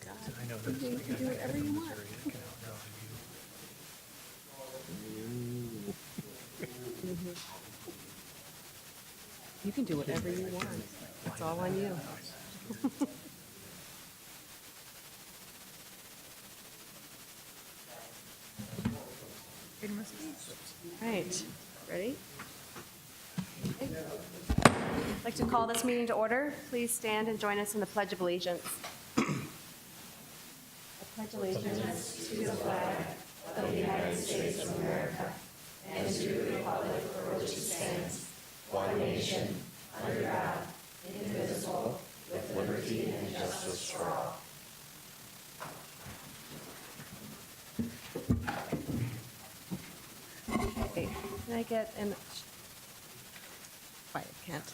I know that You can do whatever you want. You can do whatever you want. It's all on you. Right, ready? I'd like to call this meeting to order. Please stand and join us in the Pledge of Allegiance. I pledge allegiance to the flag of the United States of America and to the republic for which it stands, one nation, under God, indivisible, with liberty and justice for all. Okay, can I get an, quiet, can't.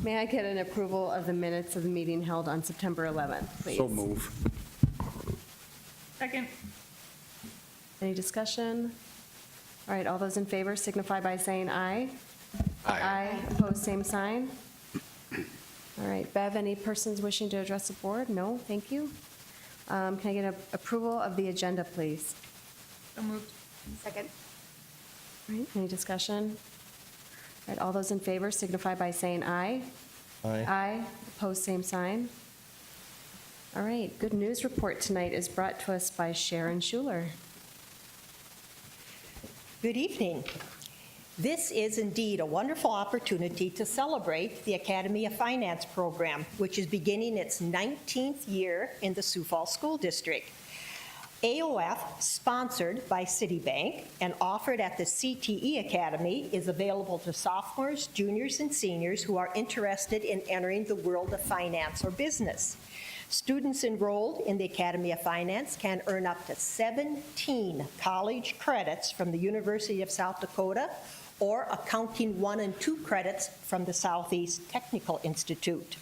May I get an approval of the minutes of the meeting held on September 11th, please? So move. Second. Any discussion? All right, all those in favor signify by saying aye. Aye. Opposed, same sign. All right, Bev, any persons wishing to address the board? No, thank you. Can I get approval of the agenda, please? So moved. Second. All right, any discussion? All right, all those in favor signify by saying aye. Aye. Aye. Opposed, same sign. All right, good news report tonight is brought to us by Sharon Schuler. Good evening. This is indeed a wonderful opportunity to celebrate the Academy of Finance program, which is beginning its 19th year in the Sioux Falls School District. AOF, sponsored by Citibank and offered at the CTE Academy, is available to sophomores, juniors, and seniors who are interested in entering the world of finance or business. Students enrolled in the Academy of Finance can earn up to 17 college credits from the University of South Dakota or Accounting 1 and 2 credits from the Southeast Technical Institute.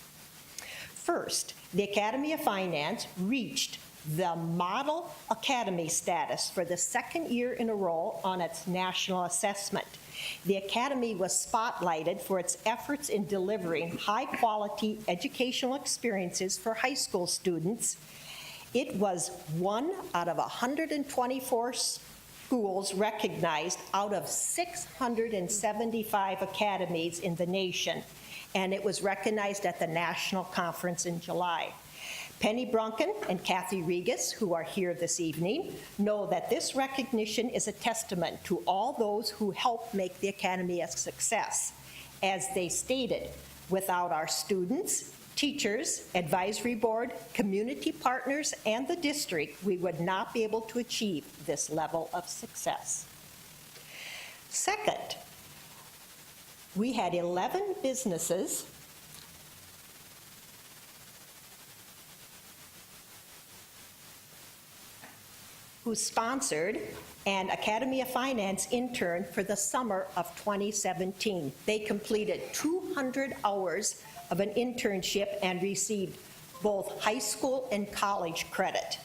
First, the Academy of Finance reached the Model Academy status for the second year in a row on its national assessment. The Academy was spotlighted for its efforts in delivering high-quality educational experiences for high school students. It was one out of 124 schools recognized out of 675 academies in the nation, and it was recognized at the national conference in July. Penny Brunken and Kathy Regas, who are here this evening, know that this recognition is a testament to all those who helped make the Academy a success. As they stated, without our students, teachers, advisory board, community partners, and the district, we would not be able to achieve this level of success. Second, we had 11 businesses who sponsored an Academy of Finance intern for the summer of 2017. They completed 200 hours of an internship and received both high school and college credit.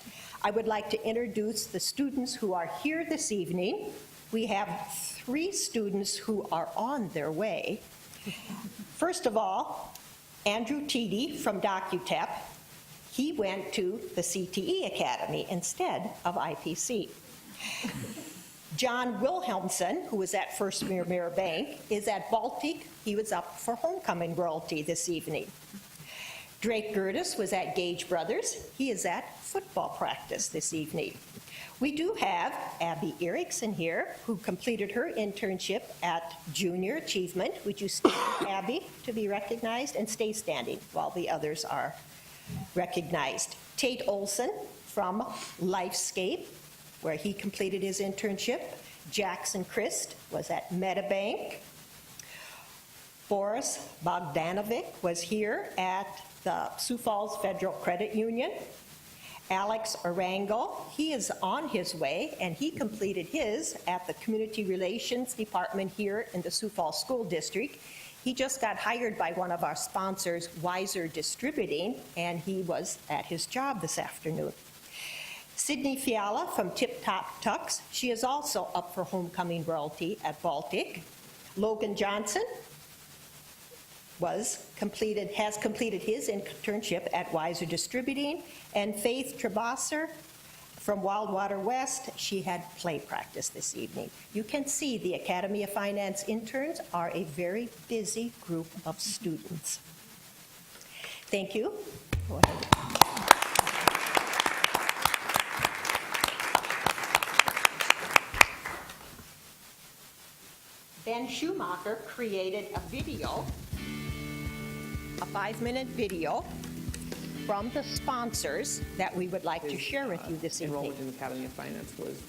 I would like to introduce the students who are here this evening. We have 3 students who are on their way. First of all, Andrew Teedy from DocuTep. He went to the CTE Academy instead of IPC. John Wilhelmsen, who was at First Mirror Bank, is at Baltic. He was up for homecoming royalty this evening. Drake Gertis was at Gage Brothers. He is at football practice this evening. We do have Abby Erickson here, who completed her internship at Junior Achievement. Would you stand, Abby, to be recognized, and stay standing while the others are recognized. Tate Olson from Lifescape, where he completed his internship. Jackson Christ was at Metabank. Boris Bogdanovic was here at the Sioux Falls Federal Credit Union. Alex Arango, he is on his way, and he completed his at the Community Relations Department here in the Sioux Falls School District. He just got hired by one of our sponsors, Weiser Distributing, and he was at his job this afternoon. Sydney Fiala from Tip Top Tux, she is also up for homecoming royalty at Baltic. Logan Johnson has completed his internship at Weiser Distributing, and Faith Trebasser from Wildwater West, she had play practice this evening. You can see the Academy of Finance interns are a very busy group of students. Thank you. Go ahead. Ben Schumacher created a video, a 5-minute video from the sponsors that we would like to share with you this evening. Enrollment in the Academy of Finance was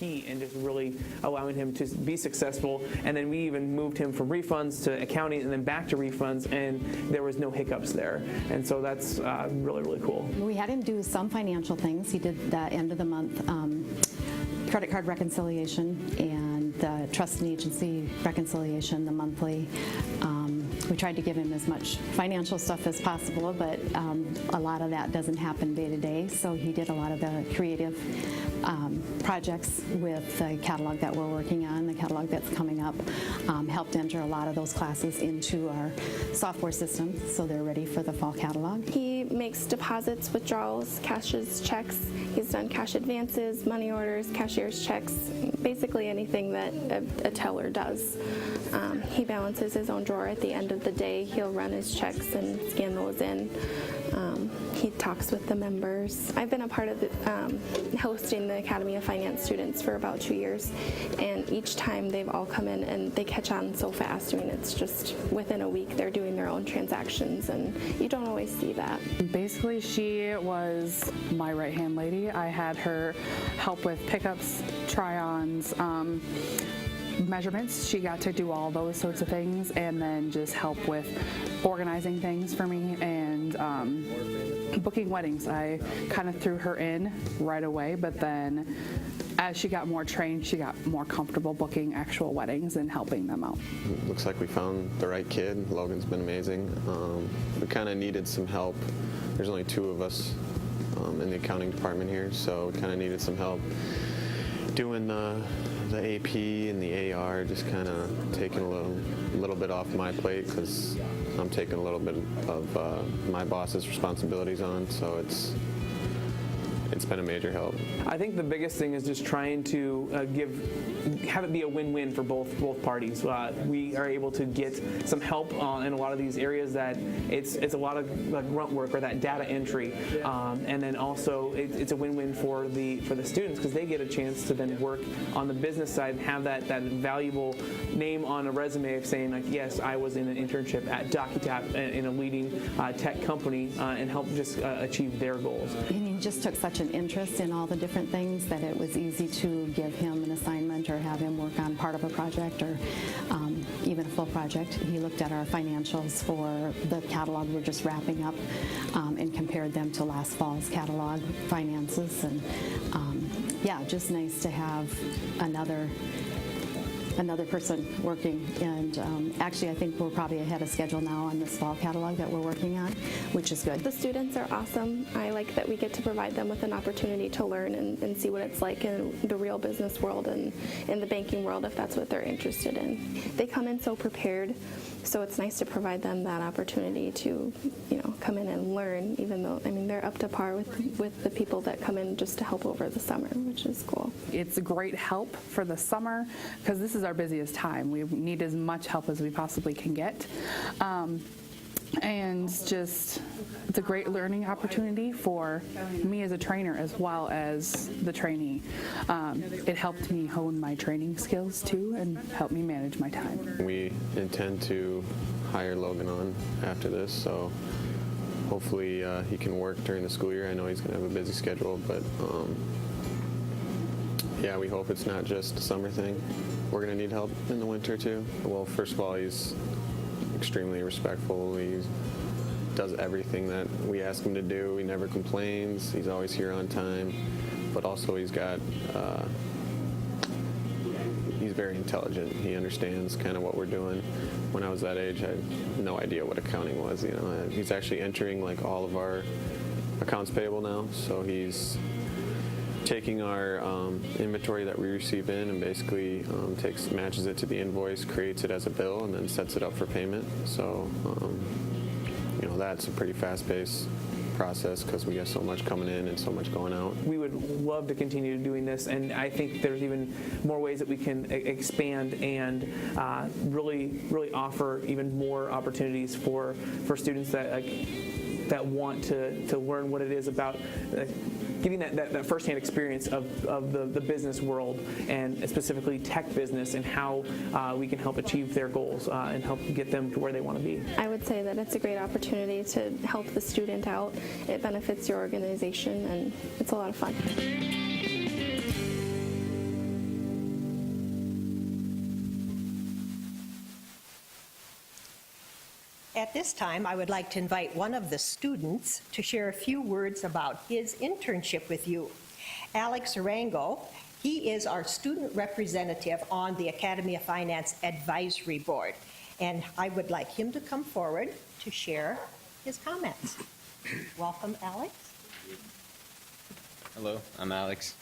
key in just really allowing him to be successful. And then we even moved him from refunds to accounting and then back to refunds, and there was no hiccups there. And so that's really, really cool. We had him do some financial things. He did the end of the month credit card reconciliation and the trust and agency reconciliation, the monthly. We tried to give him as much financial stuff as possible, but a lot of that doesn't happen day to day. So he did a lot of the creative projects with the catalog that we're working on, the catalog that's coming up, helped enter a lot of those classes into our software system so they're ready for the fall catalog. He makes deposits, withdrawals, cashes checks. He's done cash advances, money orders, cashier's checks, basically anything that a teller does. He balances his own drawer at the end of the day. He'll run his checks and scan those in. He talks with the members. I've been a part of hosting the Academy of Finance students for about 2 years, and each time they've all come in and they catch on so fast. I mean, it's just within a week they're doing their own transactions, and you don't always see that. Basically, she was my right-hand lady. I had her help with pickups, try-ons, measurements. She got to do all those sorts of things, and then just help with organizing things for me and booking weddings. I kind of threw her in right away, but then as she got more trained, she got more comfortable booking actual weddings and helping them out. Looks like we found the right kid. Logan's been amazing. We kind of needed some help. There's only 2 of us in the accounting department here, so we kind of needed some help doing the AP and the AR, just kind of taking a little bit off my plate because I'm taking a little bit of my boss's responsibilities on, so it's been a major help. I think the biggest thing is just trying to have it be a win-win for both parties. We are able to get some help in a lot of these areas that it's a lot of grunt work or that data entry, and then also it's a win-win for the students because they get a chance to then work on the business side and have that valuable name on a resume of saying like, yes, I was in an internship at DocuTap in a leading tech company and help just achieve their goals. And he just took such an interest in all the different things that it was easy to give him an assignment or have him work on part of a project or even a full project. He looked at our financials for the catalog we're just wrapping up and compared them to last fall's catalog finances, and yeah, just nice to have another person working. And actually, I think we're probably ahead of schedule now on this fall catalog that we're working on, which is good. The students are awesome. I like that we get to provide them with an opportunity to learn and see what it's like in the real business world and in the banking world if that's what they're interested in. They come in so prepared, so it's nice to provide them that opportunity to, come in and learn, even though, they're up to par with the people that come in just to help over the summer, which is cool. It's a great help for the summer because this is our busiest time. We need as much help as we possibly can get. And just, it's a great learning opportunity for me as a trainer as well as the trainee. It helped me hone my training skills too and helped me manage my time. We intend to hire Logan on after this, so hopefully he can work during the school year. I know he's going to have a busy schedule, but yeah, we hope it's not just a summer thing. We're going to need help in the winter too. Well, first of all, he's extremely respectful. He does everything that we ask him to do. He never complains. He's always here on time. But also he's very intelligent. He understands kind of what we're doing. When I was that age, I had no idea what accounting was. He's actually entering like all of our accounts payable now. So he's taking our inventory that we receive in and basically matches it to the invoice, creates it as a bill, and then sets it up for payment. So, that's a pretty fast-paced process because we got so much coming in and so much going out. We would love to continue doing this, and I think there's even more ways that we can expand and really offer even more opportunities for students that want to learn what it is about getting that firsthand experience of the business world, and specifically tech business, and how we can help achieve their goals and help get them to where they want to be. I would say that it's a great opportunity to help the student out. It benefits your organization, and it's a lot of fun. At this time, I would like to invite one of the students to share a few words about his internship with you. Alex Arango, he is our student representative on the Academy of Finance Advisory Board, and I would like him to come forward to share his comments. Welcome, Alex. Hello, I'm Alex.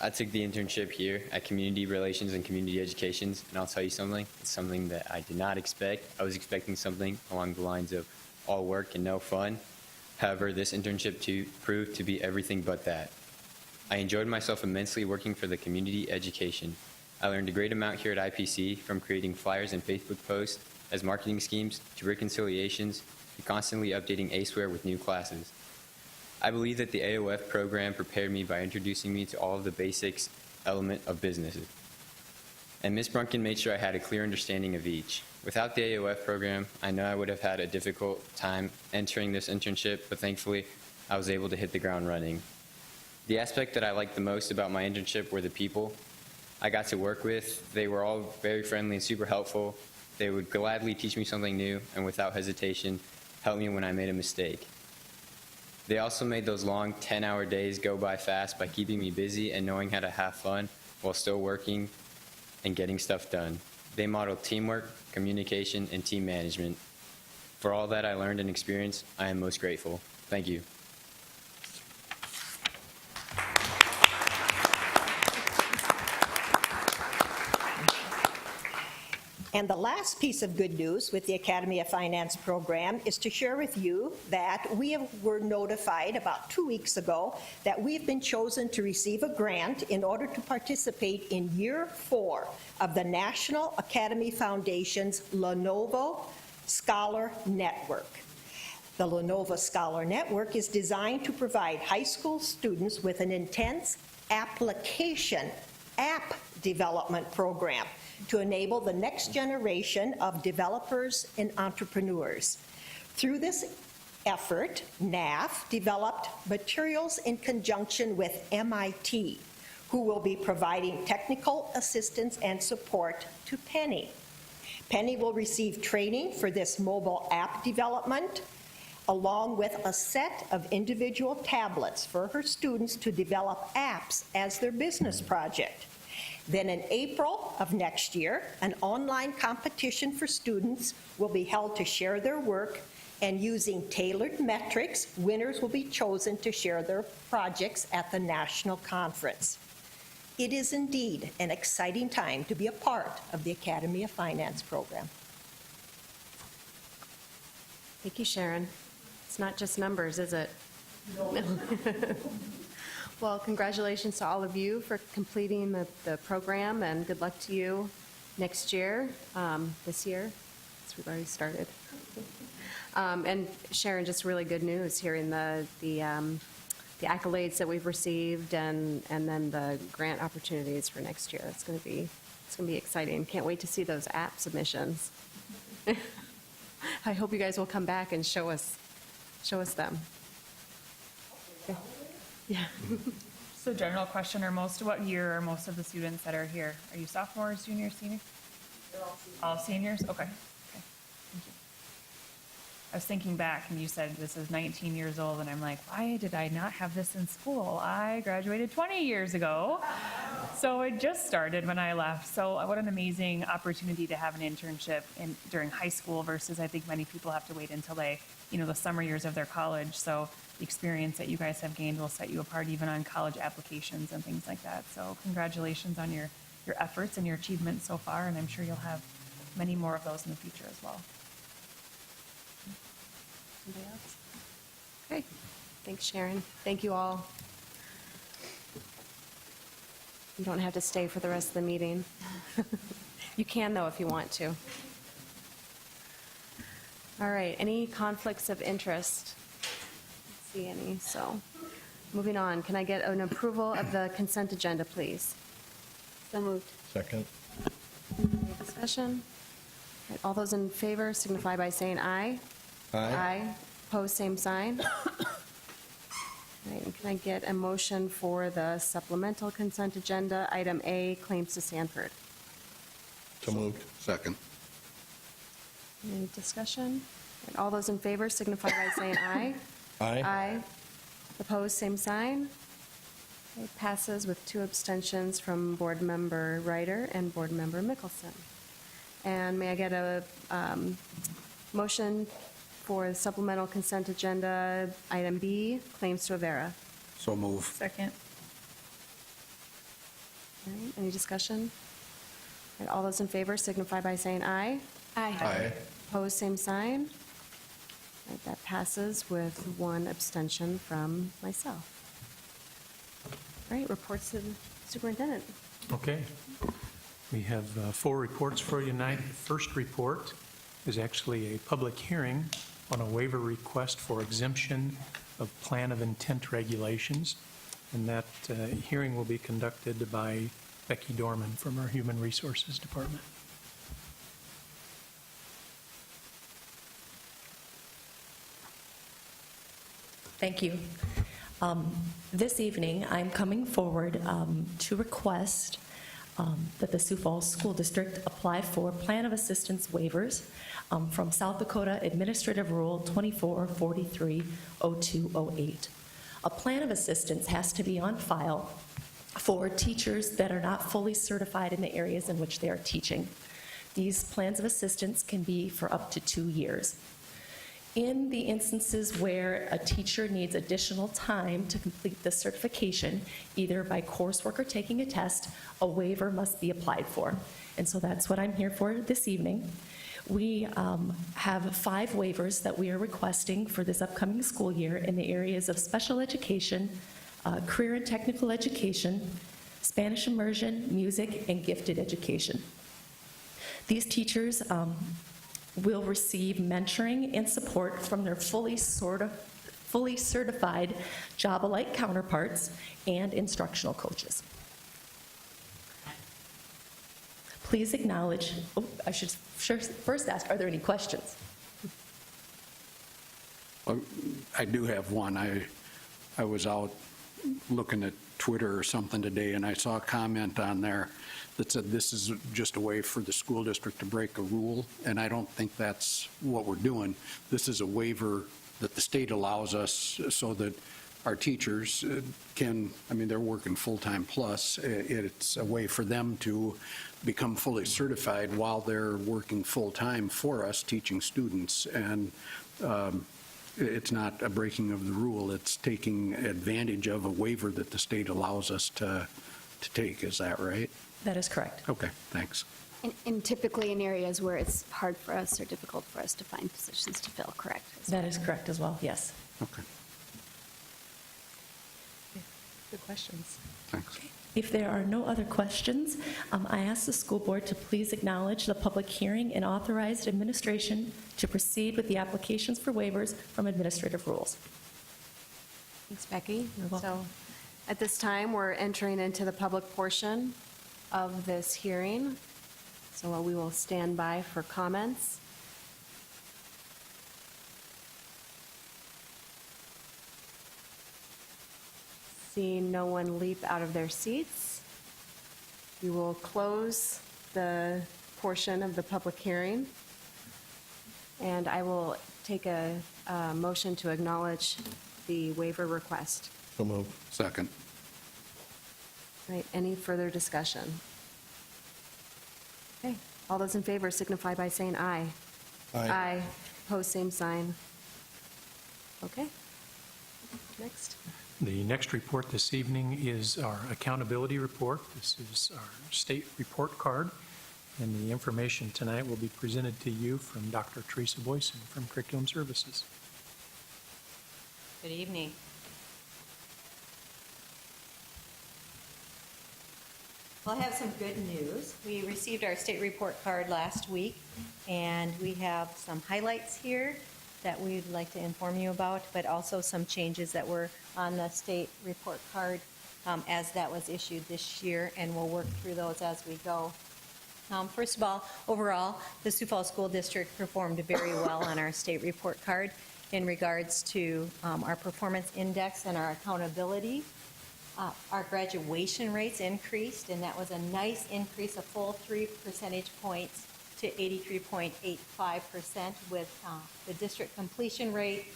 I took the internship here at Community Relations and Community Education, and I'll tell you something. It's something that I did not expect. I was expecting something along the lines of all work and no fun. However, this internship proved to be everything but that. I enjoyed myself immensely working for the community education. I learned a great amount here at IPC, from creating flyers and Facebook posts as marketing schemes to reconciliations to constantly updating ACEware with new classes. I believe that the AOF program prepared me by introducing me to all of the basics element of businesses. And Ms. Brunken made sure I had a clear understanding of each. Without the AOF program, I know I would have had a difficult time entering this internship, but thankfully I was able to hit the ground running. The aspect that I liked the most about my internship were the people I got to work with. They were all very friendly and super helpful. They would gladly teach me something new and without hesitation help me when I made a mistake. They also made those long 10-hour days go by fast by keeping me busy and knowing how to have fun while still working and getting stuff done. They modeled teamwork, communication, and team management. For all that I learned and experienced, I am most grateful. Thank you. And the last piece of good news with the Academy of Finance program is to share with you that we were notified about 2 weeks ago that we've been chosen to receive a grant in order to participate in year 4 of the National Academy Foundation's Lenovo Scholar Network. The Lenovo Scholar Network is designed to provide high school students with an intense application app development program to enable the next generation of developers and entrepreneurs. Through this effort, NAF developed materials in conjunction with MIT, who will be providing technical assistance and support to Penny. Penny will receive training for this mobile app development, along with a set of individual tablets for her students to develop apps as their business project. Then in April of next year, an online competition for students will be held to share their work, and using tailored metrics, winners will be chosen to share their projects at the national conference. It is indeed an exciting time to be a part of the Academy of Finance program. Thank you, Sharon. It's not just numbers, is it? No. Well, congratulations to all of you for completing the program, and good luck to you next year, this year, since we've already started. And Sharon, just really good news hearing the accolades that we've received, and then the grant opportunities for next year. It's going to be exciting. Can't wait to see those app submissions. I hope you guys will come back and show us them. Yeah. So general question, what year are most of the students that are here? Are you sophomores, juniors, seniors? They're all seniors. All seniors? Okay. Thank you. I was thinking back, and you said this is 19 years old, and I'm like, why did I not have this in school? I graduated 20 years ago. So it just started when I left. So what an amazing opportunity to have an internship during high school versus I think many people have to wait until they, the summer years of their college. So the experience that you guys have gained will set you apart even on college applications and things like that. So congratulations on your efforts and your achievements so far, and I'm sure you'll have many more of those in the future as well. Anybody else? Okay, thanks, Sharon. Thank you all. You don't have to stay for the rest of the meeting. You can, though, if you want to. All right, any conflicts of interest? I don't see any, so moving on. Can I get an approval of the consent agenda, please? So moved. Second. Any discussion? All right, all those in favor signify by saying aye. Aye. Opposed, same sign. All right, and can I get a motion for the supplemental consent agenda, item A, claims to Sanford? So moved. Second. Any discussion? All right, all those in favor signify by saying aye. Aye. Aye. Opposed, same sign. Okay, passes with 2 abstentions from Board Member Ryder and Board Member Mickelson. And may I get a motion for the supplemental consent agenda, item B, claims to Avera? So move. Second. All right, any discussion? All right, all those in favor signify by saying aye. Aye. Opposed, same sign. All right, that passes with 1 abstention from myself. All right, reports to the superintendent. Okay. We have 4 reports for you tonight. The first report is actually a public hearing on a waiver request for exemption of plan of intent regulations. And that hearing will be conducted by Becky Dorman from our Human Resources Department. Thank you. This evening, I'm coming forward to request that the Sioux Falls School District apply for Plan of Assistance waivers from South Dakota Administrative Rule 2443-0208. A plan of assistance has to be on file for teachers that are not fully certified in the areas in which they are teaching. These plans of assistance can be for up to 2 years. In the instances where a teacher needs additional time to complete the certification, either by coursework or taking a test, a waiver must be applied for. And so that's what I'm here for this evening. We have 5 waivers that we are requesting for this upcoming school year in the areas of special education, career and technical education, Spanish immersion, music, and gifted education. These teachers will receive mentoring and support from their fully certified job-alike counterparts and instructional coaches. Please acknowledge, I should first ask, are there any questions? I do have one. I was out looking at Twitter or something today, and I saw a comment on there that said this is just a way for the school district to break a rule, and I don't think that's what we're doing. This is a waiver that the state allows us so that our teachers can, they're working full-time plus. It's a way for them to become fully certified while they're working full-time for us, teaching students. And it's not a breaking of the rule. It's taking advantage of a waiver that the state allows us to take. Is that right? That is correct. Okay, thanks. And typically in areas where it's hard for us or difficult for us to find positions to fill, correct? That is correct as well, yes. Okay, Good questions. thanks. If there are no other questions, I ask the school board to please acknowledge the public hearing and authorize administration to proceed with the applications for waivers from administrative rules. Thanks, Becky. You're welcome. So at this time, we're entering into the public portion of this hearing. So we will stand by for comments. Seeing no one leap out of their seats, we will close the portion of the public hearing. And I will take a motion to acknowledge the waiver request. So moved. Second. Right, any further discussion? Okay, all those in favor signify by saying aye. Aye. Opposed, same sign. Okay. Next. The next report this evening is our accountability report. This is our state report card, and the information tonight will be presented to you from Dr. Teresa Boyson from Curriculum Services. Good evening. Well, I have some good news. We received our state report card last week, and we have some highlights here that we'd like to inform you about, but also some changes that were on the state report card as that was issued this year, and we'll work through those as we go. First of all, overall, the Sioux Falls School District performed very well on our state report card in regards to our performance index and our accountability. Our graduation rates increased, and that was a nice increase, a full 3 percentage points to 83.85%, with the district completion rate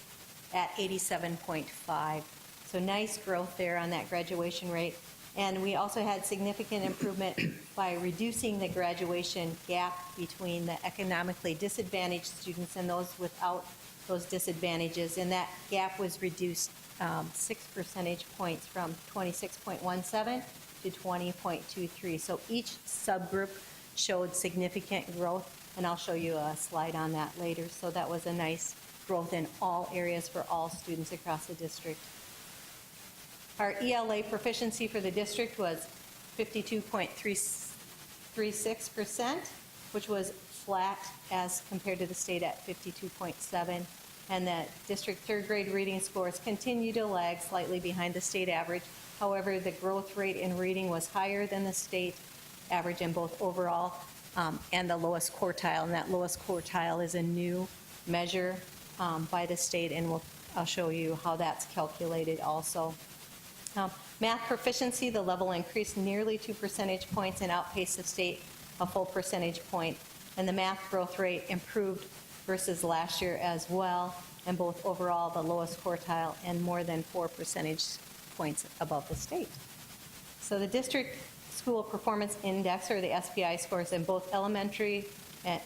at 87.5. So nice growth there on that graduation rate. And we also had significant improvement by reducing the graduation gap between the economically disadvantaged students and those without those disadvantages. And that gap was reduced 6 percentage points from 26.17 to 20.23. So each subgroup showed significant growth, and I'll show you a slide on that later. So that was a nice growth in all areas for all students across the district. Our ELA proficiency for the district was 52.36%, which was flat as compared to the state at 52.7%. And the district third grade reading scores continue to lag slightly behind the state average. However, the growth rate in reading was higher than the state average in both overall and the lowest quartile. And that lowest quartile is a new measure by the state, and I'll show you how that's calculated also. Math proficiency, the level increased nearly 2 percentage points and outpaced the state a full percentage point. And the math growth rate improved versus last year as well, and both overall the lowest quartile and more than 4 percentage points above the state. So the district school performance index, or the SPI scores, in both elementary,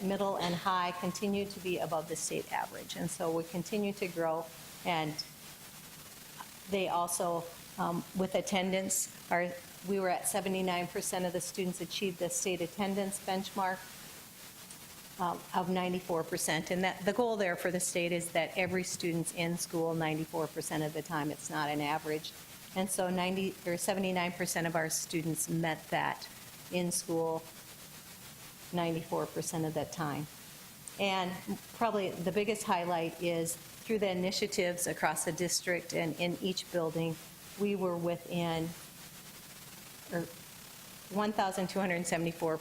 middle, and high continue to be above the state average. And so we continue to grow, and they also, with attendance, we were at 79% of the students achieved the state attendance benchmark of 94%. And that the goal there for the state is that every student's in school 94% of the time. It's not an average. And so 79% of our students met that in school 94% of the time. And probably the biggest highlight is through the initiatives across the district and in each building, we were within 1,274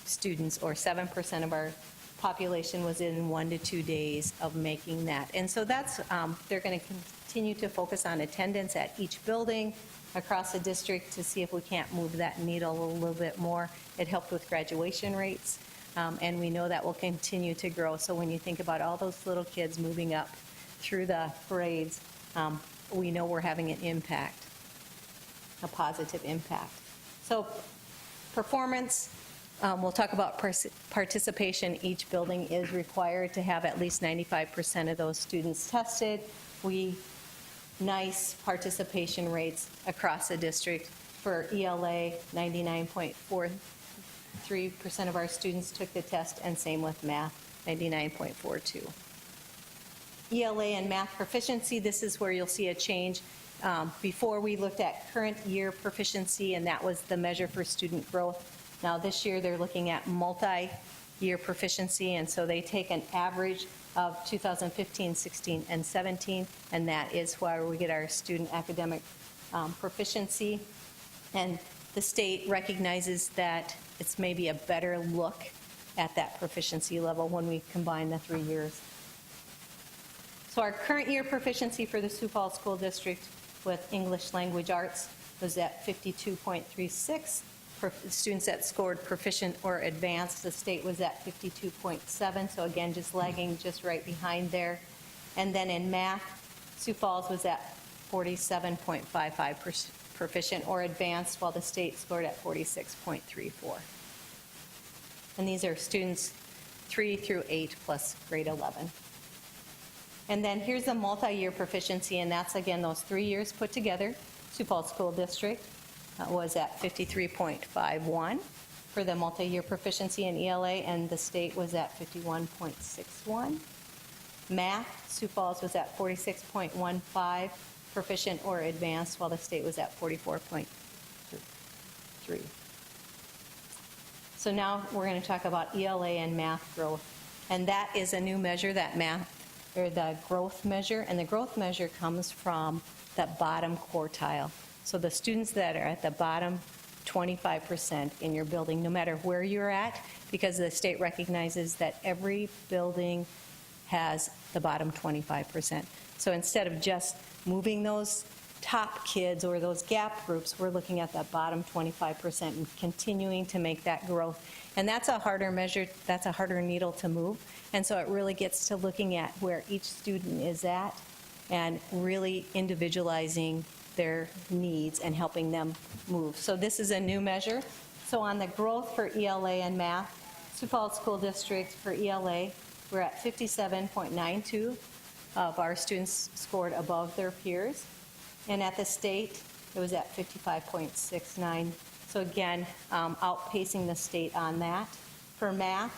students, or 7% of our population, was in 1 to 2 days of making that. And so that's, they're going to continue to focus on attendance at each building across the district to see if we can't move that needle a little bit more. It helped with graduation rates, and we know that will continue to grow. So when you think about all those little kids moving up through the grades, we know we're having an impact, a positive impact. So performance, we'll talk about participation. Each building is required to have at least 95% of those students tested. Nice participation rates across the district. For ELA, 99.43% of our students took the test, and same with math, 99.42. ELA and math proficiency, this is where you'll see a change. Before we looked at current year proficiency, and that was the measure for student growth. Now this year they're looking at multi-year proficiency, and so they take an average of 2015, 16, and 17, and that is where we get our student academic proficiency. And the state recognizes that it's maybe a better look at that proficiency level when we combine the 3 years. So our current year proficiency for the Sioux Falls School District with English Language Arts was at 52.36. For students that scored proficient or advanced, the state was at 52.7. So again, just lagging just right behind there. And then in math, Sioux Falls was at 47.55 proficient or advanced, while the state scored at 46.34. And these are students 3 through 8 plus grade 11. And then here's the multi-year proficiency, and that's, again, those 3 years put together. Sioux Falls School District was at 53.51 for the multi-year proficiency in ELA, and the state was at 51.61. Math, Sioux Falls was at 46.15 proficient or advanced, while the state was at 44.3. So now we're going to talk about ELA and math growth, and that is a new measure, that math, or the growth measure, and the growth measure comes from that bottom quartile. So the students that are at the bottom 25% in your building, no matter where you're at, because the state recognizes that every building has the bottom 25%. So instead of just moving those top kids or those gap groups, we're looking at that bottom 25% and continuing to make that growth. And that's a harder measure, that's a harder needle to move. And so it really gets to looking at where each student is at and really individualizing their needs and helping them move. So this is a new measure. So on the growth for ELA and math, Sioux Falls School District for ELA, we're at 57.92 of our students scored above their peers. And at the state, it was at 55.69. So again, outpacing the state on that. For math,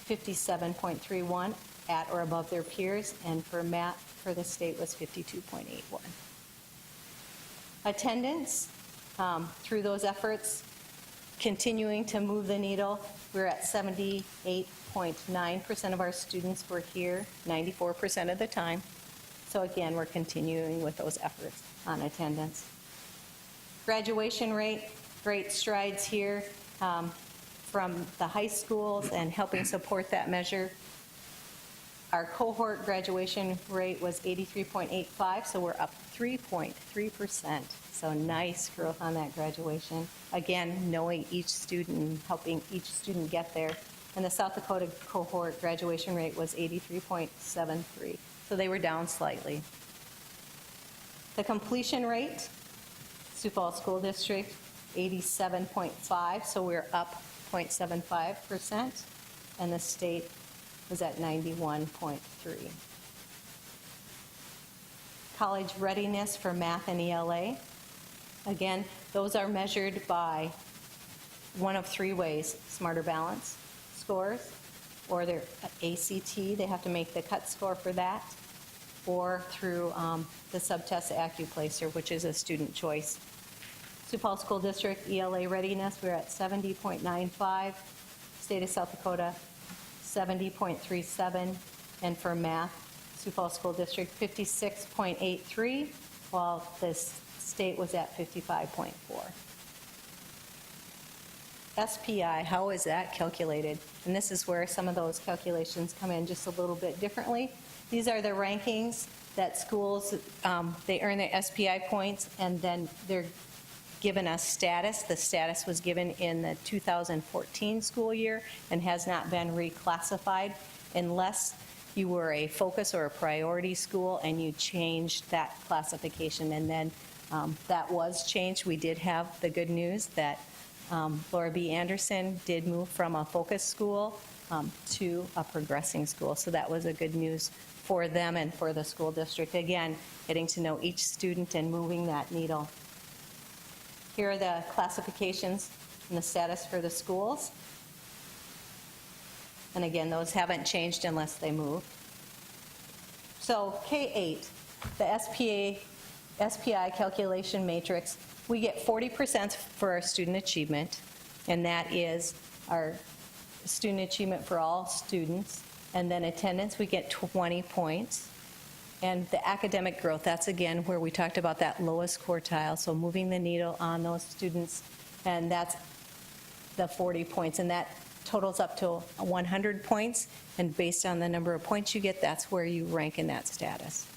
57.31 at or above their peers, and for math for the state was 52.81. Attendance, through those efforts, continuing to move the needle, we're at 78.9% of our students were here 94% of the time. So again, we're continuing with those efforts on attendance. Graduation rate, great strides here from the high schools and helping support that measure. Our cohort graduation rate was 83.85, so we're up 3.3%. So nice growth on that graduation. Again, knowing each student and helping each student get there. And the South Dakota cohort graduation rate was 83.73. So they were down slightly. The completion rate, Sioux Falls School District, 87.5, so we're up 0.75%, and the state was at 91.3. College readiness for math and ELA. Again, those are measured by one of 3 ways: Smarter Balance scores, or their ACT, they have to make the cut score for that, or through the subtest AccuPlacer, which is a student choice. Sioux Falls School District ELA readiness, we're at 70.95. State of South Dakota, 70.37. And for math, Sioux Falls School District, 56.83, while this state was at 55.4. SPI, how is that calculated? And this is where some of those calculations come in just a little bit differently. These are the rankings that schools, they earn their SPI points, and then they're given a status. The status was given in the 2014 school year and has not been reclassified unless you were a focus or a priority school and you changed that classification. And then that was changed. We did have the good news that Laura B. Anderson did move from a focus school to a progressing school. So that was a good news for them and for the school district. Again, getting to know each student and moving that needle. Here are the classifications and the status for the schools. And again, those haven't changed unless they move. So K-8, the SPI calculation matrix, we get 40% for our student achievement, and that is our student achievement for all students. And then attendance, we get 20 points. And the academic growth, that's again where we talked about that lowest quartile, so moving the needle on those students, and that's the 40 points. And that totals up to 100 points, and based on the number of points you get, that's where you rank in that status.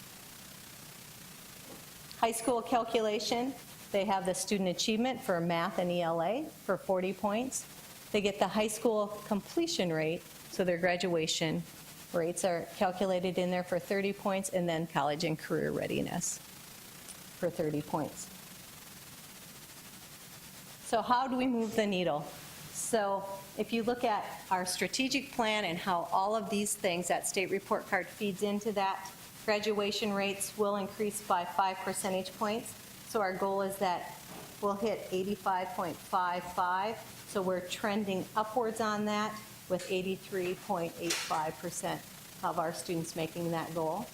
High school calculation, they have the student achievement for math and ELA for 40 points. They get the high school completion rate, so their graduation, Rates are calculated in there for 30 points, and then college and career readiness for 30 points. So how do we move the needle? So if you look at our strategic plan and how all of these things, that state report card feeds into that, graduation rates will increase by 5 percentage points. So our goal is that we'll hit 85.55. So we're trending upwards on that with 83.85% of our students making that goal.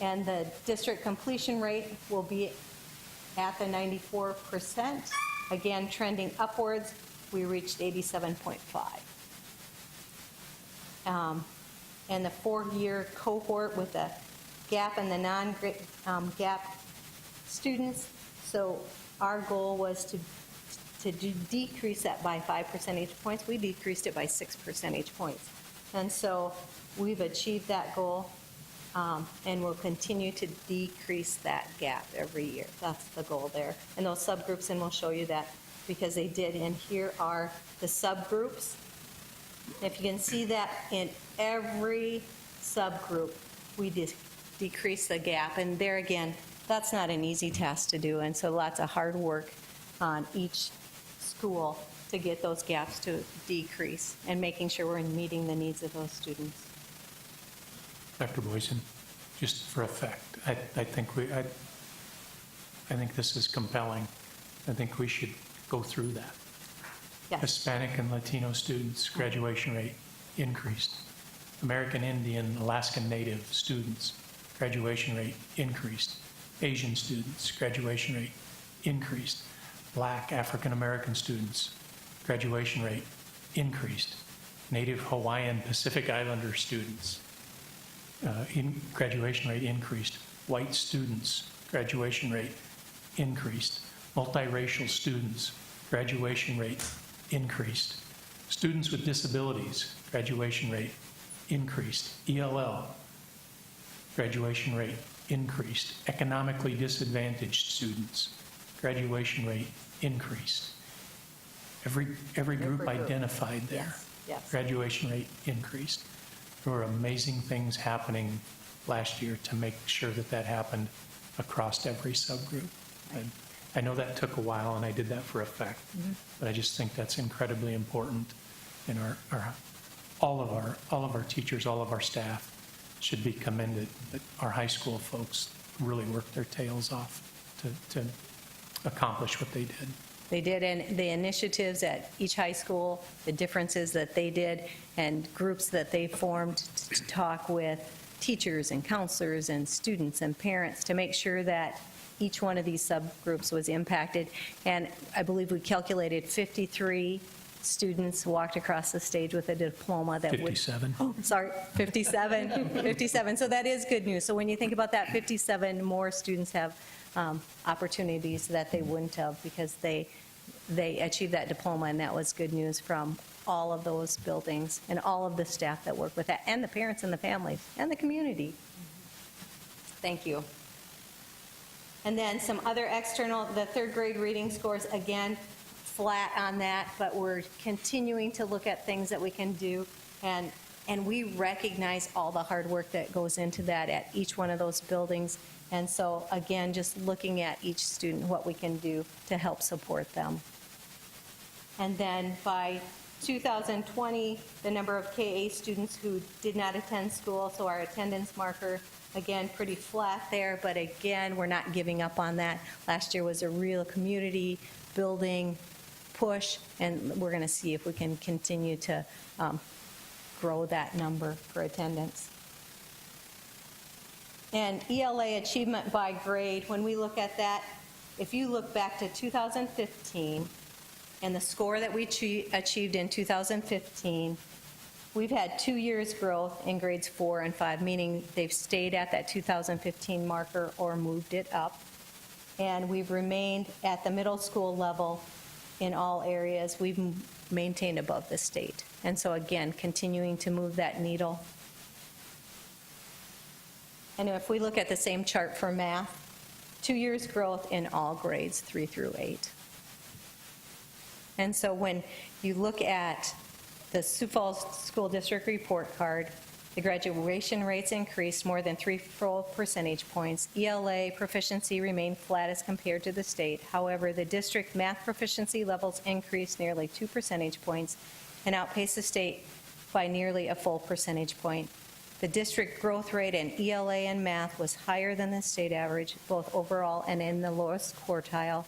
And the district completion rate will be at the 94%. Again, trending upwards, we reached 87.5. And the 4-year cohort with the gap and the non-gap students, so our goal was to decrease that by 5 percentage points. We decreased it by 6 percentage points. And so we've achieved that goal, and we'll continue to decrease that gap every year. That's the goal there. And those subgroups, and we'll show you that because they did. And here are the subgroups. If you can see that in every subgroup, we decrease the gap. And there again, that's not an easy task to do. And so lots of hard work on each school to get those gaps to decrease and making sure we're meeting the needs of those students. Dr. Boyson, just for effect, I think this is compelling. I think we should go through that. Yes. Hispanic and Latino students, graduation rate increased. American Indian, Alaskan Native students, graduation rate increased. Asian students, graduation rate increased. Black African American students, graduation rate increased. Native Hawaiian Pacific Islander students, graduation rate increased. White students, graduation rate increased. Multiracial students, graduation rate increased. Students with disabilities, graduation rate increased. ELL, graduation rate increased. Economically disadvantaged students, graduation rate increased. Every group identified there, Yes. graduation rate increased. There were amazing things happening last year to make sure that happened across every subgroup. And I know that took a while, and I did that for effect, but I just think that's incredibly important. And all of our teachers, all of our staff should be commended that our high school folks really worked their tails off to accomplish what they did. They did, and the initiatives at each high school, the differences that they did, and groups that they formed to talk with teachers and counselors and students and parents to make sure that each one of these subgroups was impacted. And I believe we calculated 53 students walked across the stage with a diploma that 57. Oh, sorry, 57. 57. So that is good news. So when you think about that, 57 more students have opportunities that they wouldn't have because they achieved that diploma, and that was good news from all of those buildings and all of the staff that work with that, and the parents and the families and the community. Thank you. And then some other external, the third grade reading scores, again, flat on that, but we're continuing to look at things that we can do, and we recognize all the hard work that goes into that at each one of those buildings. And so, again, just looking at each student, what we can do to help support them. And then by 2020, the number of KA students who did not attend school, so our attendance marker, again, pretty flat there, but again, we're not giving up on that. Last year was a real community building push, and we're going to see if we can continue to grow that number for attendance. And ELA achievement by grade, when we look at that, if you look back to 2015 and the score that we achieved in 2015, we've had 2 years growth in grades 4 and 5, meaning they've stayed at that 2015 marker or moved it up. And we've remained at the middle school level in all areas. We've maintained above the state. And so again, continuing to move that needle. And if we look at the same chart for math, 2 years growth in all grades, 3 through 8. And so when you look at the Sioux Falls School District report card, The graduation rates increased more than 3 full percentage points. ELA proficiency remained flat as compared to the state. However, the district math proficiency levels increased nearly 2 percentage points and outpaced the state by nearly a full percentage point. The district growth rate in ELA and math was higher than the state average, both overall and in the lowest quartile.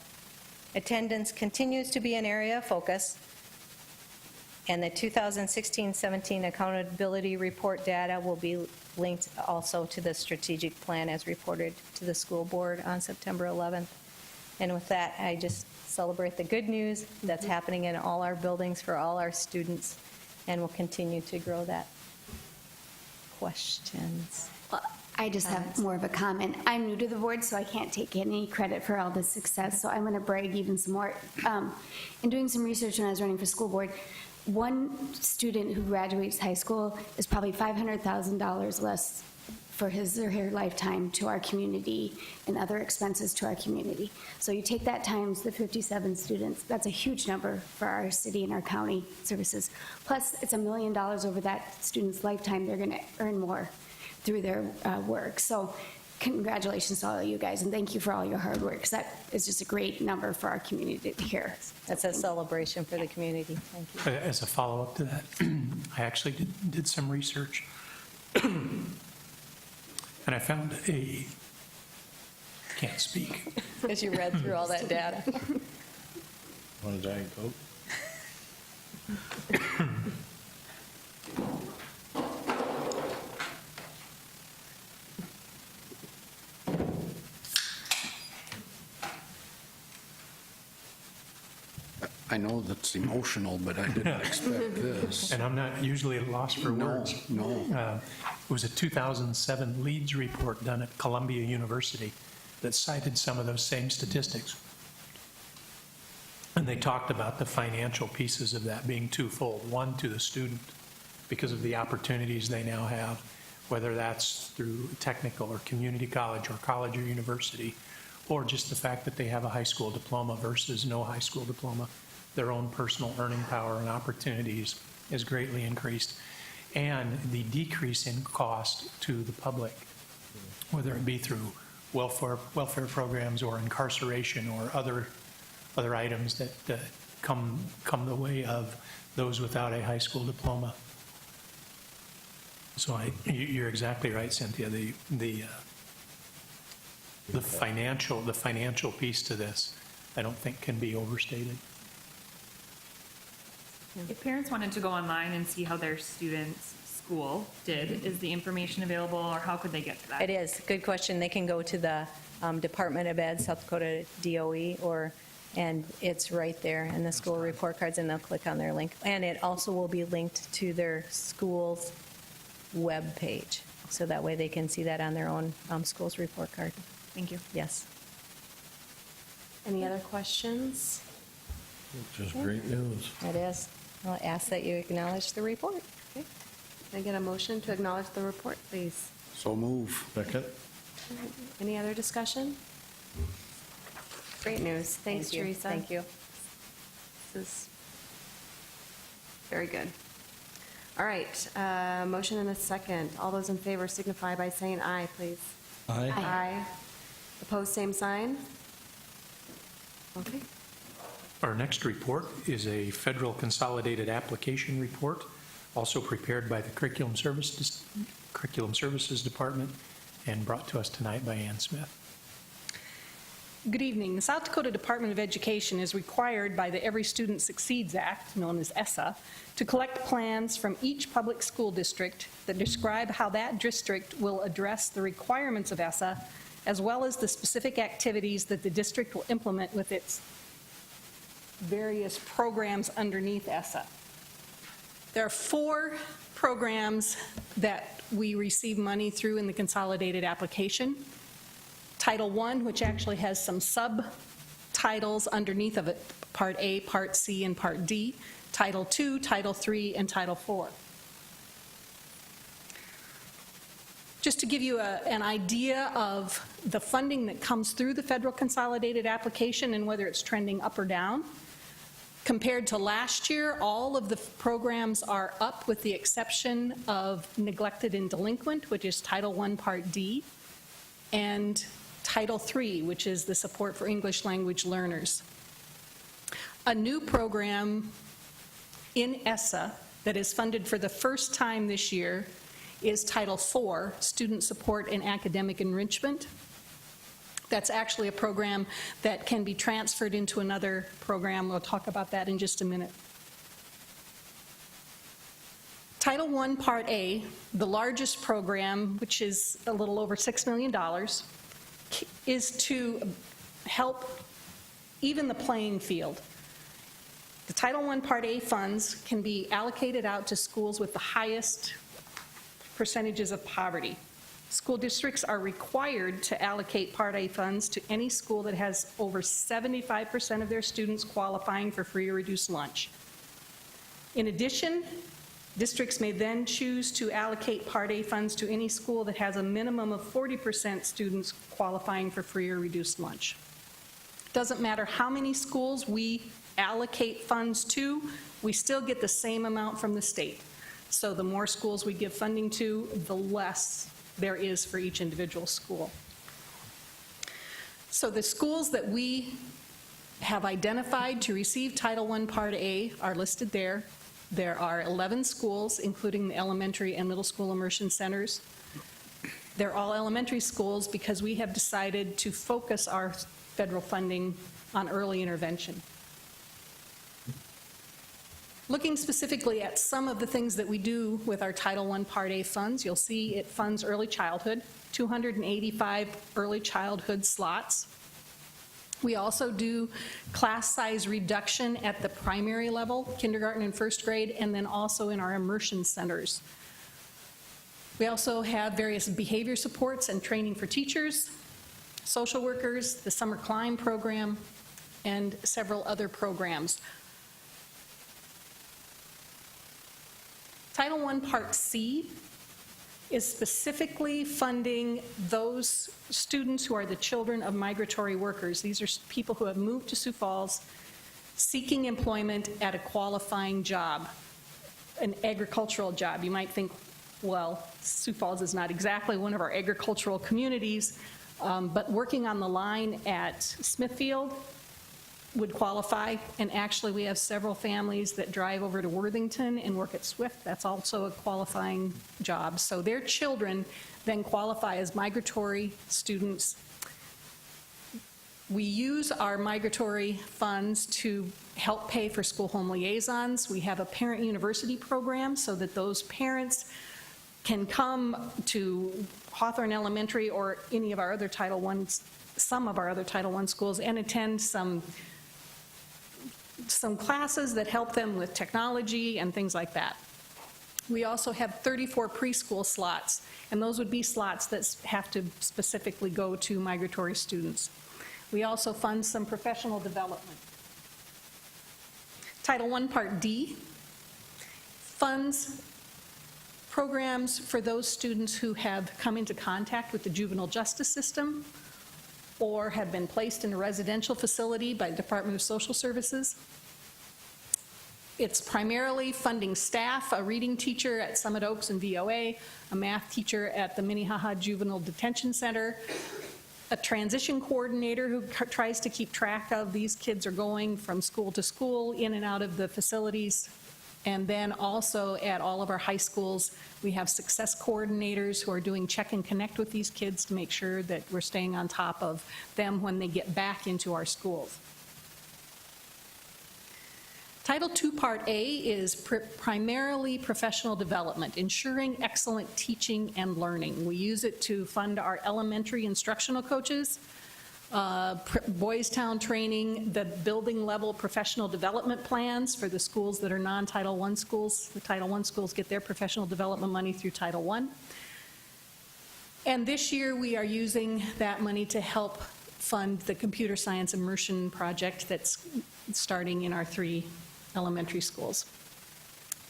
Attendance continues to be an area of focus, and the 2016-17 accountability report data will be linked also to the strategic plan as reported to the school board on September 11th. And with that, I just celebrate the good news that's happening in all our buildings for all our students, and we'll continue to grow that. Questions? Well, I just have more of a comment. I'm new to the board, so I can't take any credit for all this success, so I'm going to brag even some more. In doing some research when I was running for school board, one student who graduates high school is probably $500,000 less for his or her lifetime to our community and other expenses to our community. So you take that times the 57 students, that's a huge number for our city and our county services. Plus, it's $1 million over that student's lifetime. They're going to earn more through their work. So congratulations to all of you guys, and thank you for all your hard work, because that is just a great number for our community to hear. That's a celebration for the community. Thank you. As a follow-up to that, I actually did some research, and I found can't speak. Because you read through all that data. Want a Diet Coke? I know that's emotional, but I didn't expect this. And I'm not usually at a loss for words. No. It was a 2007 Leeds report done at Columbia University that cited some of those same statistics. And they talked about the financial pieces of that being twofold. One, to the student, because of the opportunities they now have, whether that's through technical or community college or college or university, or just the fact that they have a high school diploma versus no high school diploma. Their own personal earning power and opportunities is greatly increased. And the decrease in cost to the public, whether it be through welfare programs or incarceration or other items that come the way of those without a high school diploma. So you're exactly right, Cynthia. The financial piece to this, I don't think can be overstated. If parents wanted to go online and see how their student's school did, is the information available, or how could they get to that? It is. Good question. They can go to the Department of Ed, South Dakota DOE, and it's right there in the school report cards, and they'll click on their link. And it also will be linked to their school's web page, so that way they can see that on their own school's report card. Thank you. Yes. Any other questions? Just great news. It is. I'll ask that you acknowledge the report. Okay. Can I get a motion to acknowledge the report, please? So move. Second? Any other discussion? Great news. Thanks, Thank you. Teresa. Thank you. This is very good. All right, motion and a second. All those in favor signify by saying aye, please. Aye. Aye. Opposed, same sign. Okay. Our next report is a federal consolidated application report, also prepared by the Curriculum Services Department and brought to us tonight by Ann Smith. Good evening. The South Dakota Department of Education is required by the Every Student Succeeds Act, known as ESSA, to collect plans from each public school district that describe how that district will address the requirements of ESSA, as well as the specific activities that the district will implement with its various programs underneath ESSA. There are 4 programs that we receive money through in the consolidated application. Title I, which actually has some subtitles underneath of it, Part A, Part C, and Part D. Title II, Title III, and Title IV. Just to give you an idea of the funding that comes through the federal consolidated application and whether it's trending up or down, Compared to last year, all of the programs are up with the exception of Neglected and Delinquent, which is Title I, Part D, and Title III, which is the support for English language learners. A new program in ESSA that is funded for the first time this year is Title IV, Student Support and Academic Enrichment. That's actually a program that can be transferred into another program. We'll talk about that in just a minute. Title I, Part A, the largest program, which is a little over $6 million, is to help even the playing field. The Title I, Part A funds can be allocated out to schools with the highest percentages of poverty. School districts are required to allocate Part A funds to any school that has over 75% of their students qualifying for free or reduced lunch. In addition, districts may then choose to allocate Part A funds to any school that has a minimum of 40% students qualifying for free or reduced lunch. Doesn't matter how many schools we allocate funds to, we still get the same amount from the state. So the more schools we give funding to, the less there is for each individual school. So the schools that we have identified to receive Title I, Part A are listed there. There are 11 schools, including the elementary and middle school immersion centers. They're all elementary schools because we have decided to focus our federal funding on early intervention. Looking specifically at some of the things that we do with our Title I Part A funds, you'll see it funds early childhood, 285 early childhood slots. We also do class size reduction at the primary level, kindergarten and first grade, and then also in our immersion centers. We also have various behavior supports and training for teachers, social workers, the summer climb program, and several other programs. Title I Part C is specifically funding those students who are the children of migratory workers. These are people who have moved to Sioux Falls seeking employment at a qualifying job, an agricultural job. You might think, well, Sioux Falls is not exactly one of our agricultural communities, but working on the line at Smithfield would qualify, and actually we have several families that drive over to Worthington and work at Swift. That's also a qualifying job. So their children then qualify as migratory students. We use our migratory funds to help pay for school home liaisons. We have a parent university program so that those parents can come to Hawthorne Elementary or any of our other Title I, some of our other Title I schools, and attend some classes that help them with technology and things like that. We also have 34 preschool slots, and those would be slots that have to specifically go to migratory students. We also fund some professional development. Title I Part D funds programs for those students who have come into contact with the juvenile justice system or have been placed in a residential facility by the Department of Social Services. It's primarily funding staff, a reading teacher at Summit Oaks and VOA, a math teacher at the Minnehaha Juvenile Detention Center, a transition coordinator who tries to keep track of these kids are going from school to school, in and out of the facilities. And then also at all of our high schools, we have success coordinators who are doing check and connect with these kids to make sure that we're staying on top of them when they get back into our schools. Title II Part A is primarily professional development, ensuring excellent teaching and learning. We use it to fund our elementary instructional coaches, Boys Town training, the building level professional development plans for the schools that are non-Title I schools. The Title I schools get their professional development money through Title I. And this year we are using that money to help fund the computer science immersion project that's starting in our 3 elementary schools.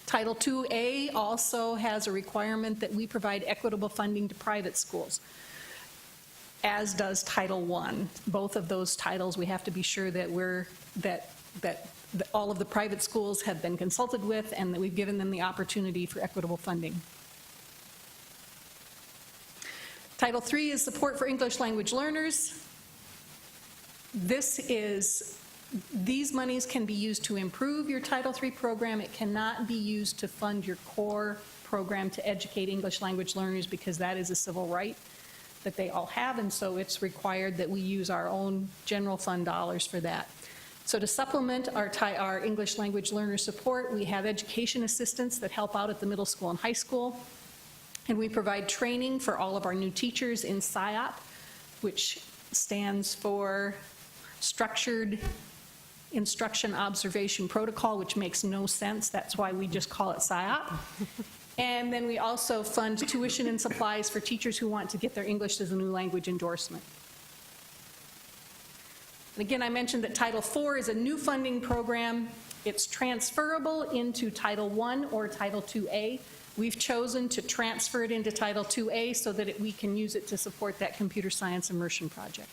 Title IIA also has a requirement that we provide equitable funding to private schools, as does Title I. Both of those titles, we have to be sure that all of the private schools have been consulted with, and that we've given them the opportunity for equitable funding. Title III is support for English language learners. These monies can be used to improve your Title III program. It cannot be used to fund your core program to educate English language learners, because that is a civil right that they all have, and so it's required that we use our own general fund dollars for that. So to supplement our English language learner support, we have education assistants that help out at the middle school and high school. And we provide training for all of our new teachers in SIOP, which stands for Structured Instruction Observation Protocol, which makes no sense. That's why we just call it SIOP. And then we also fund tuition and supplies for teachers who want to get their English as a new language endorsement. And again, I mentioned that Title IV is a new funding program. It's transferable into Title I or Title IIA. We've chosen to transfer it into Title IIA so that we can use it to support that computer science immersion project.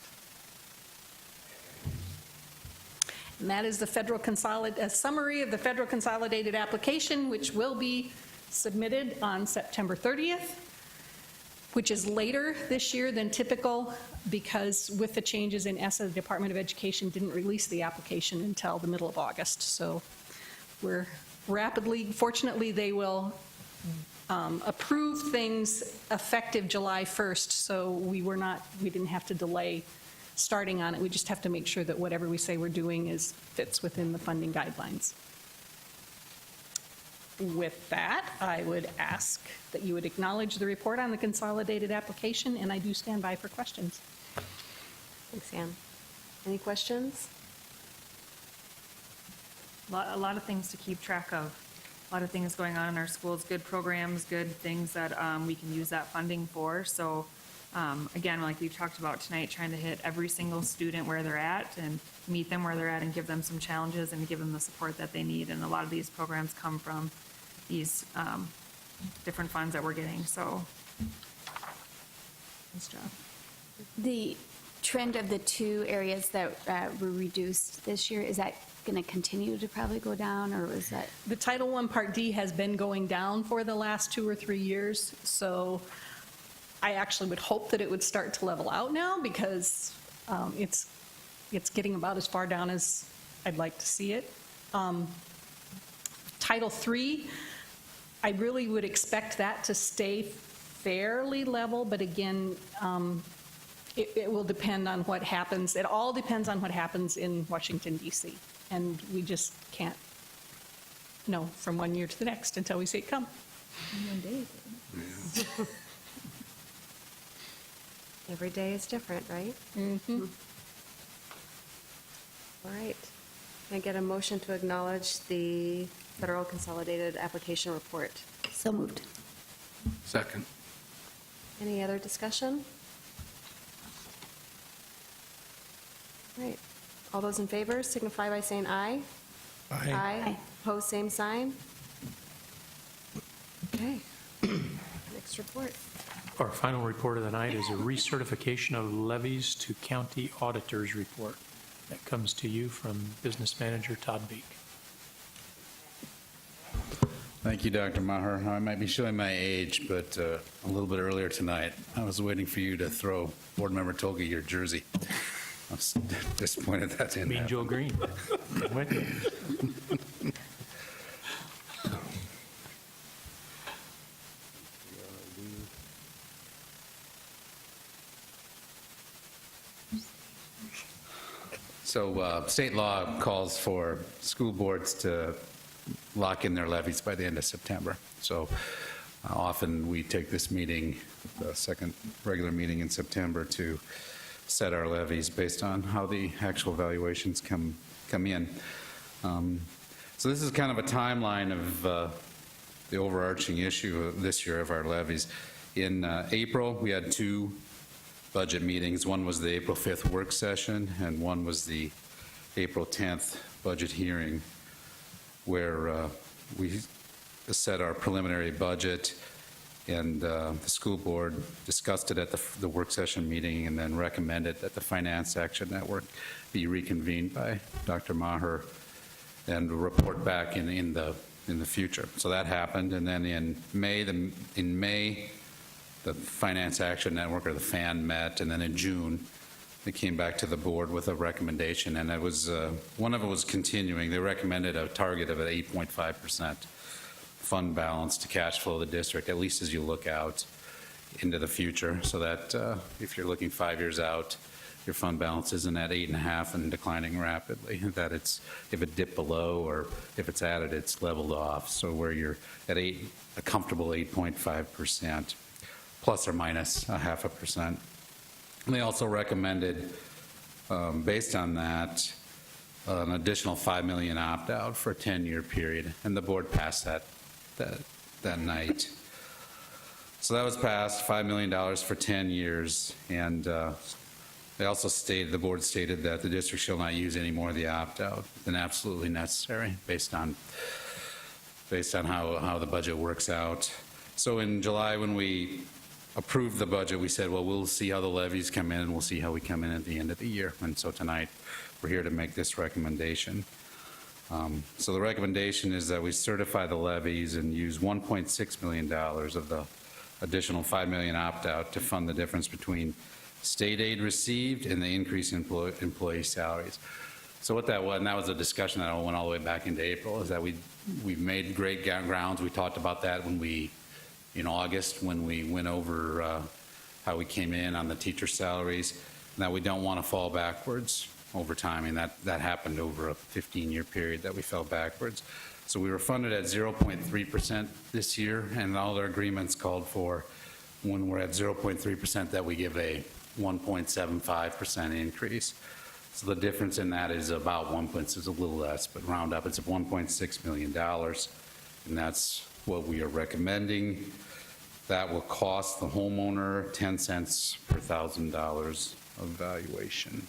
And that is the a summary of the federal consolidated application, which will be submitted on September 30th, which is later this year than typical, because with the changes in ESSA, the Department of Education didn't release the application until the middle of August. So we're fortunately, they will approve things effective July 1st, so we didn't have to delay starting on it. We just have to make sure that whatever we say we're doing fits within the funding guidelines. With that, I would ask that you would acknowledge the report on the consolidated application, and I do stand by for questions. Thanks, Ann. Any questions? A lot of things to keep track of. A lot of things going on in our schools, good programs, good things that we can use that funding for. So again, like we've talked about tonight, trying to hit every single student where they're at and meet them where they're at and give them some challenges and give them the support that they need. And a lot of these programs come from these different funds that we're getting. So nice job. The trend of the two areas that were reduced this year, is that going to continue to probably go down, or was that? The Title I Part D has been going down for the last 2 or 3 years, so I actually would hope that it would start to level out now, because it's getting about as far down as I'd like to see it. Title III, I really would expect that to stay fairly level, but again, it will depend on what happens. It all depends on what happens in Washington, D.C., and we just can't know from one year to the next until we see it come. Every day is different, right? Mm-hmm. All right. Can I get a motion to acknowledge the Federal Consolidated Application Report? So moved. Second. Any other discussion? All right. All those in favor signify by saying aye. Aye. Aye. Opposed, same sign. Okay. Next report. Our final report of the night is a recertification of levies to county auditors report. That comes to you from Business Manager Todd Beek. Thank you, Dr. Maher. I might be showing my age, but a little bit earlier tonight, I was waiting for you to throw Board Member Tolke your jersey. I was disappointed that didn't Mean happen. Joe Green. With you. So state law calls for school boards to lock in their levies by the end of September. So often we take this meeting, the second regular meeting in September, to set our levies based on how the actual valuations come in. So this is kind of a timeline of the overarching issue of this year of our levies. In April, we had 2 budget meetings. One was the April 5th work session, and one was the April 10th budget hearing, where we set our preliminary budget, and the school board discussed it at the work session meeting and then recommended that the Finance Action Network be reconvened by Dr. Maher and report back in the future. So that happened, and then in May, the Finance Action Network, or the FAN, met, and then in June, they came back to the board with a recommendation, and it was one of it was continuing. They recommended a target of an 8.5% fund balance to cash flow the district, at least as you look out into the future, so that if you're looking 5 years out, your fund balance isn't at 8.5 and declining rapidly, that it's, if it dipped below or if it's at it, it's leveled off. So where you're at a comfortable 8.5%, plus or minus 0.5%. And they also recommended, based on that, an additional $5 million opt-out for a 10-year period, and the board passed that night. So that was passed, $5 million for 10 years, and they also stated, the board stated that the district shall not use any more of the opt-out than absolutely necessary, based on how the budget works out. So in July, when we approved the budget, we said, well, we'll see how the levies come in, and we'll see how we come in at the end of the year. And so tonight, we're here to make this recommendation. So the recommendation is that we certify the levies and use $1.6 million of the additional $5 million opt-out to fund the difference between state aid received and the increase in employee salaries. So what that was, and that was a discussion that went all the way back into April, is that we've made great grounds. We talked about that when in August, when we went over how we came in on the teacher salaries, and that we don't want to fall backwards over time, and that happened over a 15-year period that we fell backwards. So we were funded at 0.3% this year, and all their agreements called for, when we're at 0.3%, that we give a 1.75% increase. So the difference in that is about is a little less, but round up, it's $1.6 million, and that's what we are recommending. That will cost the homeowner 10 cents per $1,000 of valuation.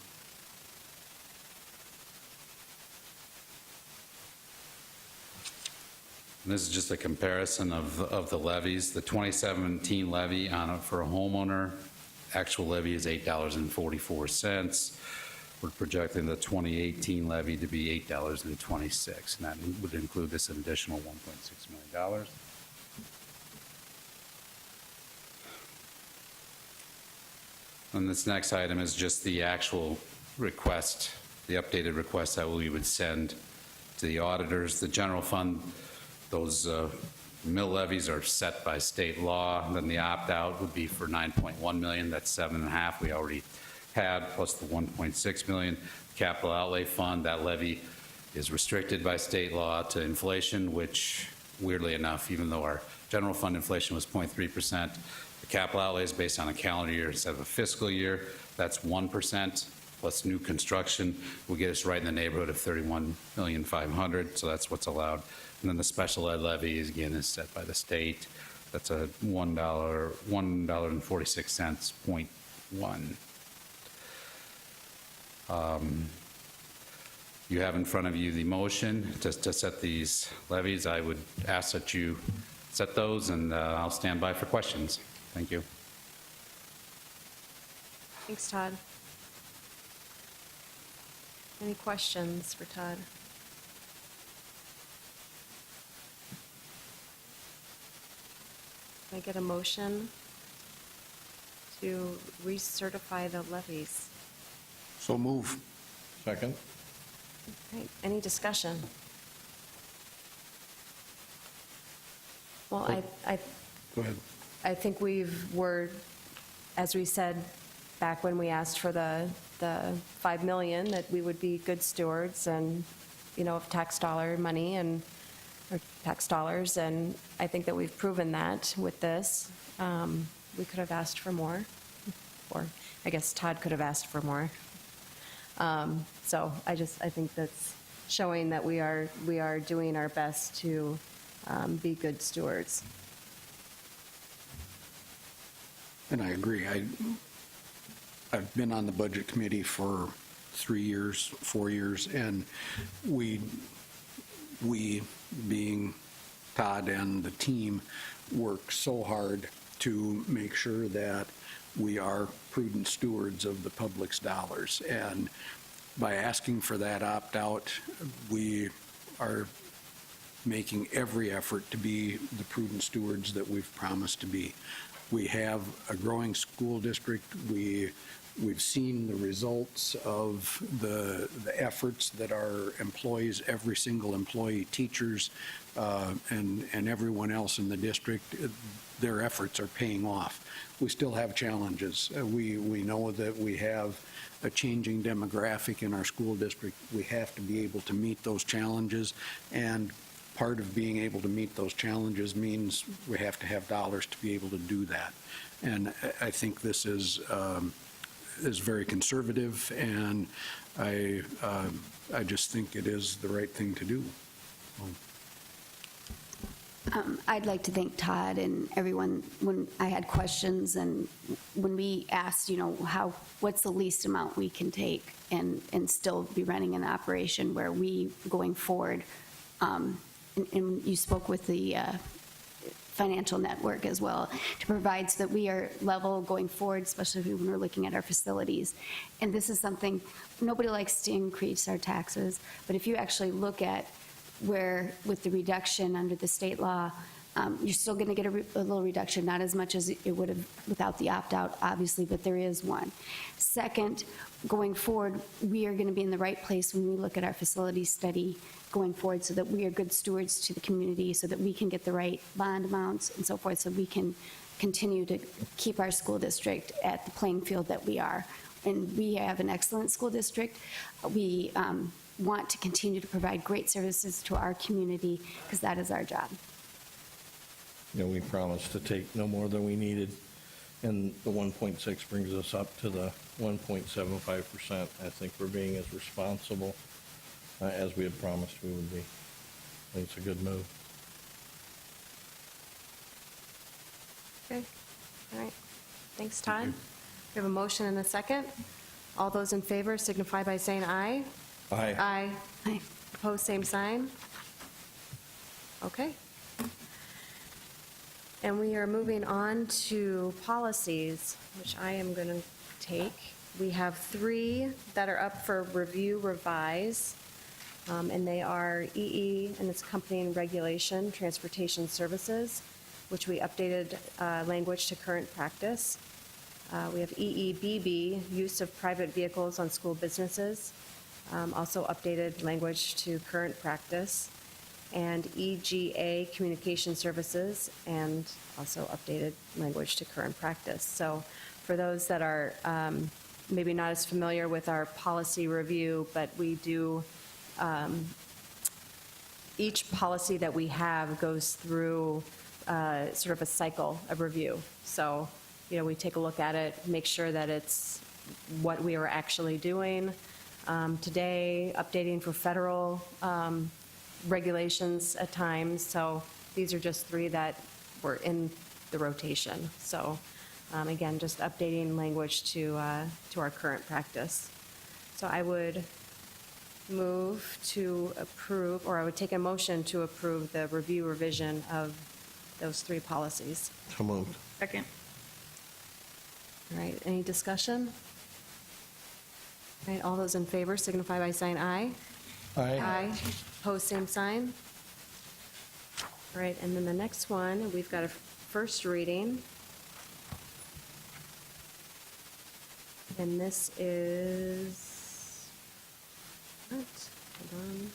And this is just a comparison of the levies. The 2017 levy for a homeowner, actual levy is $8.44. We're projecting the 2018 levy to be $8.26, and that would include this additional $1.6 million. And this next item is just the actual request, the updated request that we would send to the auditors. The general fund, those mill levies are set by state law. Then the opt-out would be for $9.1 million. That's 7.5 we already had, plus the $1.6 million. Capital outlay fund, that levy is restricted by state law to inflation, which, weirdly enough, even though our general fund inflation was 0.3%, the capital outlay is based on a calendar year instead of a fiscal year. That's 1%, plus new construction will get us right in the neighborhood of $31,500,000, so that's what's allowed. And then the special ed levy, again, is set by the state. That's a $1.46, 0.1. You have in front of you the motion to set these levies. I would ask that you set those, and I'll stand by for questions. Thank you. Thanks, Todd. Any questions for Todd? Can I get a motion to recertify the levies? So move. Second. Okay, any discussion? Well, Go ahead. I think we're, as we said back when we asked for the $5 million, that we would be good stewards and, of tax dollar money or tax dollars, and I think that we've proven that with this. We could have asked for more, or I guess Todd could have asked for more. So I think that's showing that we are doing our best to be good stewards. And I agree. I've been on the budget committee for 3 years, 4 years, and we being Todd and the team work so hard to make sure that we are prudent stewards of the public's dollars. And by asking for that opt-out, we are making every effort to be the prudent stewards that we've promised to be. We have a growing school district. We've seen the results of the efforts that our employees, every single employee, teachers, and everyone else in the district, their efforts are paying off. We still have challenges. We know that we have a changing demographic in our school district. We have to be able to meet those challenges, and part of being able to meet those challenges means we have to have dollars to be able to do that. And I think this is very conservative, and I just think it is the right thing to do. I'd like to thank Todd and everyone. When I had questions and when we asked, what's the least amount we can take and still be running an operation where we, going forward, and you spoke with the financial network as well, to provide so that we are level going forward, especially when we're looking at our facilities. And this is something, nobody likes to increase our taxes, but if you actually look at where, with the reduction under the state law, you're still going to get a little reduction, not as much as it would have without the opt-out, obviously, but there is one. Second, going forward, we are going to be in the right place when we look at our facility study going forward, so that we are good stewards to the community, so that we can get the right bond amounts and so forth, so we can continue to keep our school district at the playing field that we are. And we have an excellent school district. We want to continue to provide great services to our community, because that is our job. We promised to take no more than we needed, and the 1.6 brings us up to the 1.75%. I think we're being as responsible as we had promised we would be. I think it's a good move. Okay, all right. Thanks, Todd. We have a motion and a second. All those in favor signify by saying aye. Aye. Aye. Aye. Opposed, same sign. Okay. And we are moving on to policies, which I am going to take. We have 3 that are up for review, revise, and they are EE and its accompanying regulation, transportation services, which we updated language to current practice. We have EEBB, use of private vehicles on school businesses, also updated language to current practice, and EGA, communication services, and also updated language to current practice. So for those that are maybe not as familiar with our policy review, but we do, each policy that we have goes through sort of a cycle of review. So, we take a look at it, make sure that it's what we are actually doing. Today, updating for federal regulations at times. So these are just 3 that were in the rotation. So again, just updating language to our current practice. So I would move to approve, or I would take a motion to approve the review revision of those 3 policies. So moved. Second. All right, any discussion? All right, all those in favor signify by saying aye. Aye. Aye. Opposed, same sign. All right, and then the next one, we've got a first reading. And this is, what? Hold on.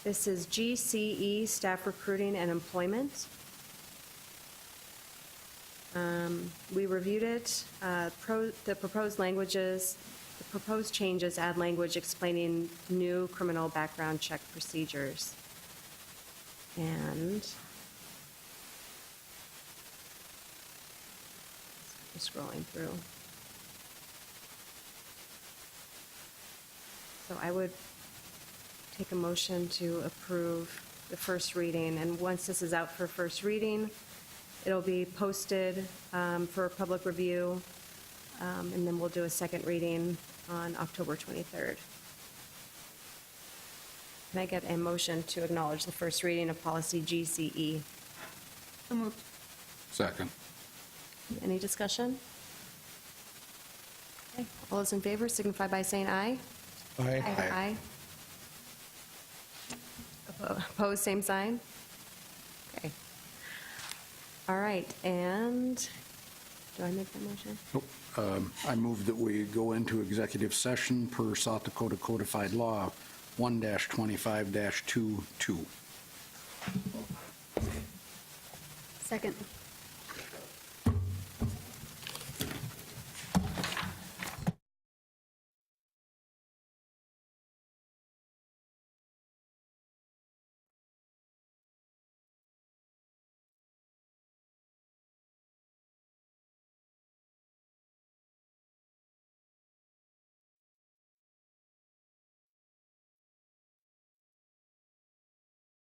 This is GCE, staff recruiting and employment. We reviewed it. The proposed languages, the proposed changes add language explaining new criminal background check procedures. And just scrolling through. So I would take a motion to approve the first reading. And once this is out for first reading, it'll be posted for public review, and then we'll do a second reading on October 23rd. Can I get a motion to acknowledge the first reading of policy GCE? So moved. Second. Any discussion? Okay. All those in favor signify by saying aye. Aye. Opposed, same sign? Okay. All right, and do I make that motion? Nope. I move that we go into executive session per South Dakota Codified Law 1-25-22. Second.